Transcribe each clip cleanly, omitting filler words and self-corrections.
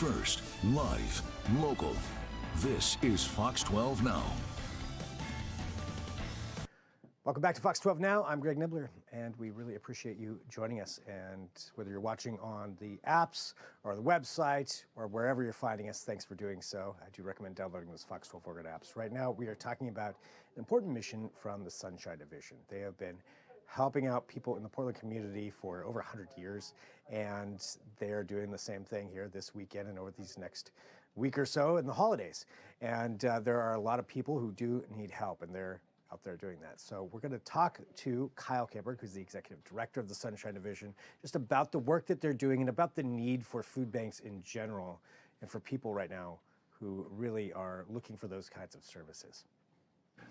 first, live, local. This is Fox 12 Now. Welcome back to Fox 12 Now. I'm Greg Nibbler, and we really appreciate you joining us. And whether you're watching on the apps or the website or wherever you're finding us, thanks for doing so. I do recommend downloading those Fox 12 Oregon apps. Right now, we are talking about an important mission from the Sunshine Division. They have been helping out people in the Portland community for over 100 years, and they are doing the same thing here this weekend and over these next week or so in the holidays. And there are a lot of people who do need help, and they're out there doing that. So we're going to talk to Kyle Camberg, who's the executive director of the Sunshine Division, just about the work that they're doing and about the need for food banks in general and for people right now who really are looking for those kinds of services.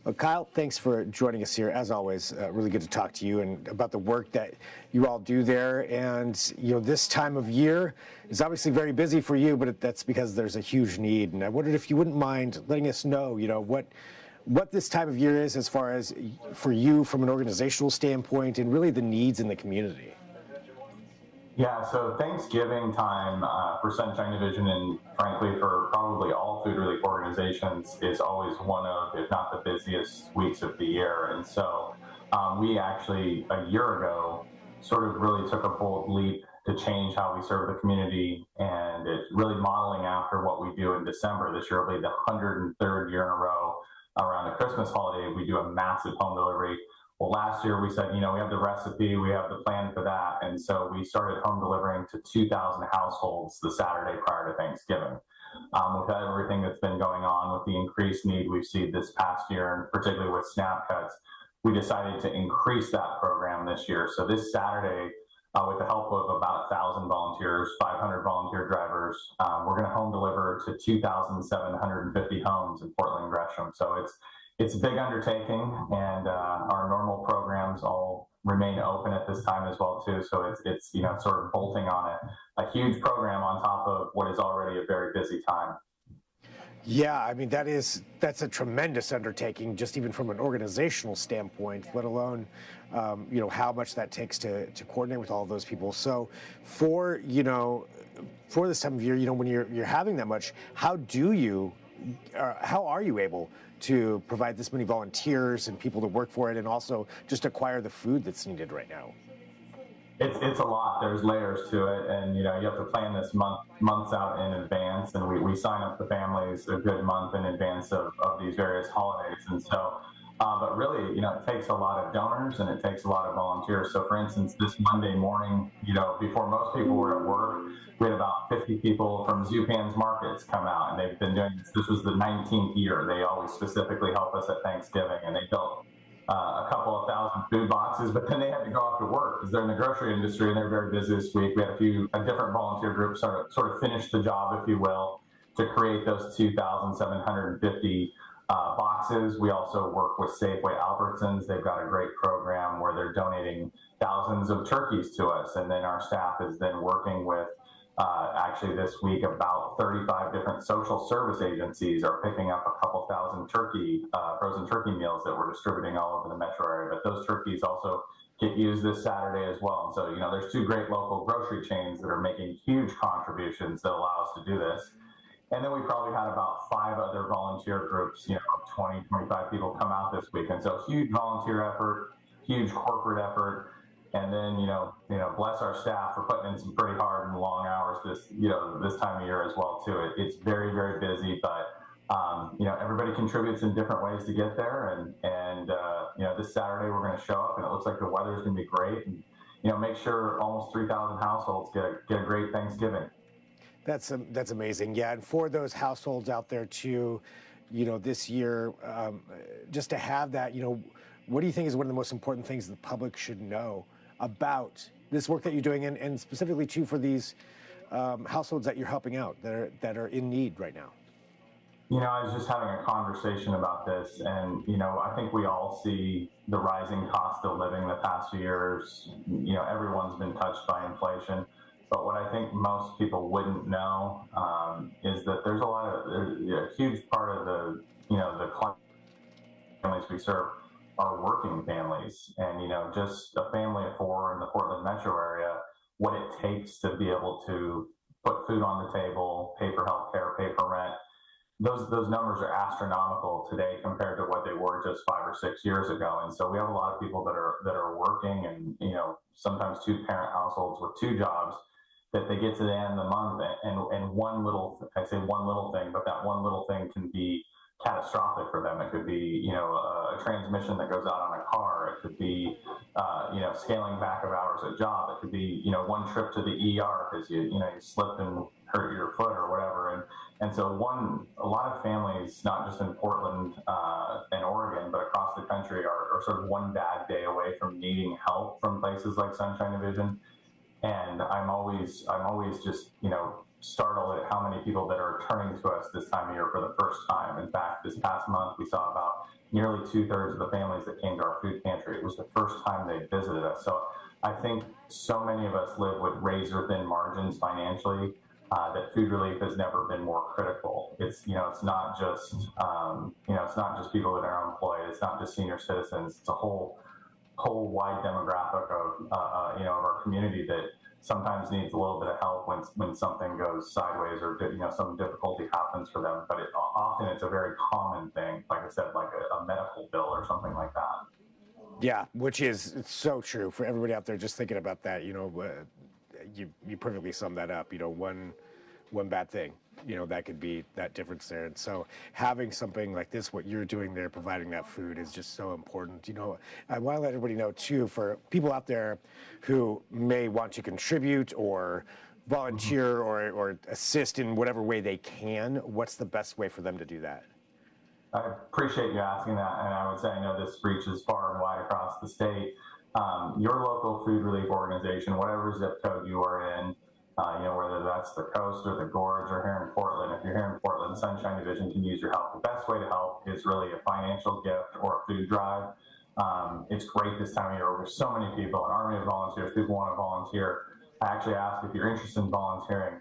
Well, Kyle, thanks for joining us here. As always, really good to talk to you and about the work that you all do there. And, you know, this time of year is obviously very busy for you, but that's because there's a huge need. And I wondered if you wouldn't mind letting us know, you know, what this time of year is as far as for you from an organizational standpoint and really the needs in the community. Yeah, so Thanksgiving time for Sunshine Division and frankly for probably all food relief organizations is always one of, if not the busiest weeks of the year. And so we actually a year ago sort of really took a bold leap to change how we serve the community, and it's really modeling after what we do in December. This year will be the 103rd year in a row. Around the Christmas holiday, we do a massive home delivery. Well, last year we said, you know, we have the recipe, we have the plan for that. And so we started home delivering to 2,000 households the Saturday prior to Thanksgiving. With everything that's been going on, with the increased need we've seen this past year, and particularly with SNAP cuts, we decided to increase that program this year. So this Saturday, with the help of about 1,000 volunteers, 500 volunteer drivers, we're going to home deliver to 2,750 homes in Portland and Gresham. So it's a big undertaking, and our normal programs all remain open at this time as well too. So it's you know, sort of bolting on a huge program on top of what is already a very busy time. Yeah, I mean, that's a tremendous undertaking, just even from an organizational standpoint, let alone, you know, how much that takes to coordinate with all of those people. So for this time of year, you know, when you're having that much, how are you able to provide this many volunteers and people to work for it and also just acquire the food that's needed right now? It's a lot. There's layers to it, and you know, you have to plan this months out in advance, and we sign up the families a good month in advance of these various holidays. And so but really, you know, it takes a lot of donors and it takes a lot of volunteers. So for instance, this Monday morning, you know, before most people were at work, we had about 50 people from Zupan's Markets come out, and they've been doing this. This was the 19th year. They always specifically help us at Thanksgiving, and they built a couple of thousand food boxes, but then they had to go off to work because they're in the grocery industry and they're very busy this week. We had a different volunteer group sort of finish the job, if you will, to create those 2,750 boxes. We also work with Safeway Albertsons. They've got a great program where they're donating thousands of turkeys to us, and then our staff is then working with actually this week about 35 different social service agencies are picking up a couple thousand frozen turkey meals that we're distributing all over the metro area. But those turkeys also get used this Saturday as well. And so, you know, there's two great local grocery chains that are making huge contributions that allow us to do this. And then we probably had about 5 other volunteer groups, you know, 20, 25 people come out this week. And so huge volunteer effort, huge corporate effort. And then, you know, bless our staff for putting in some pretty hard and long hours this time of year as well too. It's very, very busy, but you know, everybody contributes in different ways to get there. And you know, this Saturday we're going to show up, and it looks like the weather's going to be great, and you know, make sure almost 3,000 households get a great Thanksgiving. That's amazing. Yeah, and for those households out there too, you know, this year, just to have that, you know, what do you think is one of the most important things the public should know about this work that you're doing, and specifically too for these households that you're helping out that are in need right now? You know, I was just having a conversation about this, and you know, I think we all see the rising cost of living the past few years. You know, everyone's been touched by inflation, but what I think most people wouldn't know is that there's a huge part of the families we serve are working families, and you know, just a family of 4 in the Portland metro area, what it takes to be able to put food on the table, pay for healthcare, pay for rent. Those numbers are astronomical today compared to what they were just 5 or 6 years ago. And so we have a lot of people that are working, and sometimes two-parent households with two jobs, that they get to the end of the month, and one little, I say one little thing, but that one little thing can be catastrophic for them. It could be a transmission that goes out on a car. It could be scaling back of hours at job. It could be one trip to the ER because you slipped and hurt your foot or whatever. And so a lot of families, not just in Portland and Oregon, but across the country, are sort of one bad day away from needing help from places like Sunshine Division. And I'm always just startled at how many people that are turning to us this time of year for the first time. In fact, this past month we saw about nearly 2/3 of the families that came to our food pantry. It was the first time they visited us. So I think so many of us live with razor thin margins financially, that food relief has never been more critical. It's not just it's not just people that are unemployed. It's not just senior citizens. It's a whole wide demographic of our community that sometimes needs a little bit of help when something goes sideways or some difficulty happens for them. But often it's a very common thing, like I said, like a medical bill or something like that. Yeah, which is so true for everybody out there just thinking about that. You perfectly summed that up. One bad thing, that could be that difference there. And so having something like this, what you're doing there, providing that food, is just so important. I want to let everybody know too, for people out there who may want to contribute or volunteer or assist in whatever way they can, what's the best way for them to do that? I appreciate you asking that, and I would say I know this reaches far and wide across the state. Your local food relief organization, whatever zip code you are in, whether that's the coast or the gorge or here in Portland. If you're here in Portland, Sunshine Division can use your help. The best way to help is really a financial gift or a food drive. It's great this time of year. There's so many people, an army of volunteers. People want to volunteer. I actually ask if you're interested in volunteering,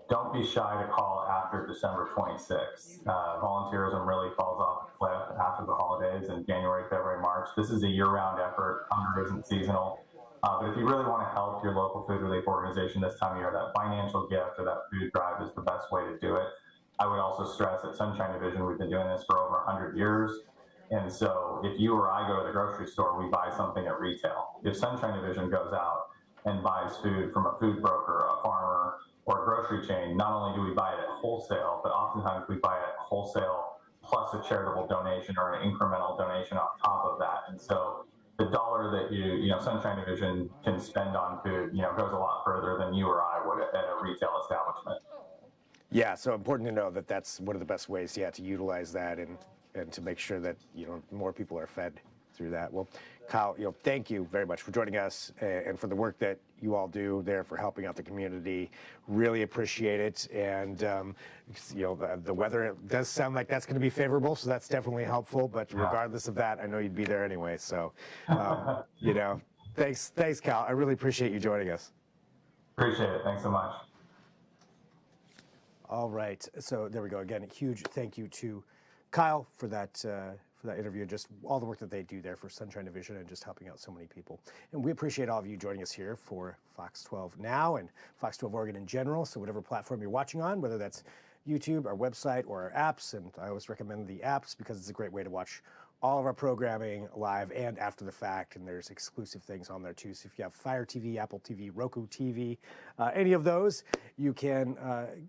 don't be shy to call after December 26th. Volunteerism really falls off a cliff after the holidays in January, February, March. This is a year-round effort. Hunger isn't seasonal. But if you really want to help your local food relief organization this time of year, that financial gift or that food drive is the best way to do it. I would also stress at Sunshine Division, we've been doing this for over 100 years. And so if you or I go to the grocery store, we buy something at retail. If Sunshine Division goes out and buys food from a food broker, a farmer, or a grocery chain, not only do we buy it at wholesale, but oftentimes we buy it at wholesale plus a charitable donation or an incremental donation on top of that. And so the dollar that Sunshine Division can spend on food, goes a lot further than you or I would at a retail establishment. Yeah, so important to know that that's one of the best ways, to utilize that and to make sure that, more people are fed through that. Well, Kyle, thank you very much for joining us and for the work that you all do there for helping out the community. Really appreciate it. And, the weather does sound like that's going to be favorable, so that's definitely helpful. But regardless of that, I know you'd be there anyway. So, thanks, Kyle. I really appreciate you joining us. Appreciate it. Thanks so much. All right. So there we go. Again, a huge thank you to Kyle for that interview and just all the work that they do there for Sunshine Division and just helping out so many people. And we appreciate all of you joining us here for Fox 12 Now and Fox 12 Oregon in general. So whatever platform you're watching on, whether that's YouTube, our website, or our apps, and I always recommend the apps because it's a great way to watch all of our programming live and after the fact, and there's exclusive things on there too. So if you have Fire TV, Apple TV, Roku TV, any of those, you can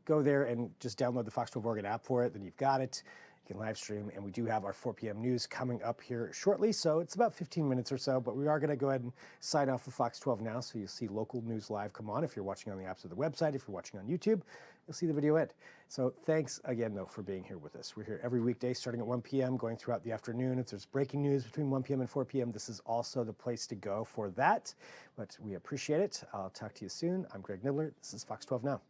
go there and just download the Fox 12 Oregon app for it, then you've got it. You can live stream, and we do have our 4 p.m. news coming up here shortly, so it's about 15 minutes or so, but we are going to go ahead and sign off for Fox 12 Now, so you'll see local news live come on. If you're watching on the apps of the website, if you're watching on YouTube, you'll see the video end. So thanks again, though, for being here with us. We're here every weekday starting at 1 p.m., going throughout the afternoon. If there's breaking news between 1 p.m. and 4 p.m., this is also the place to go for that, but we appreciate it. I'll talk to you soon. I'm Greg Nibbler. This is Fox 12 Now.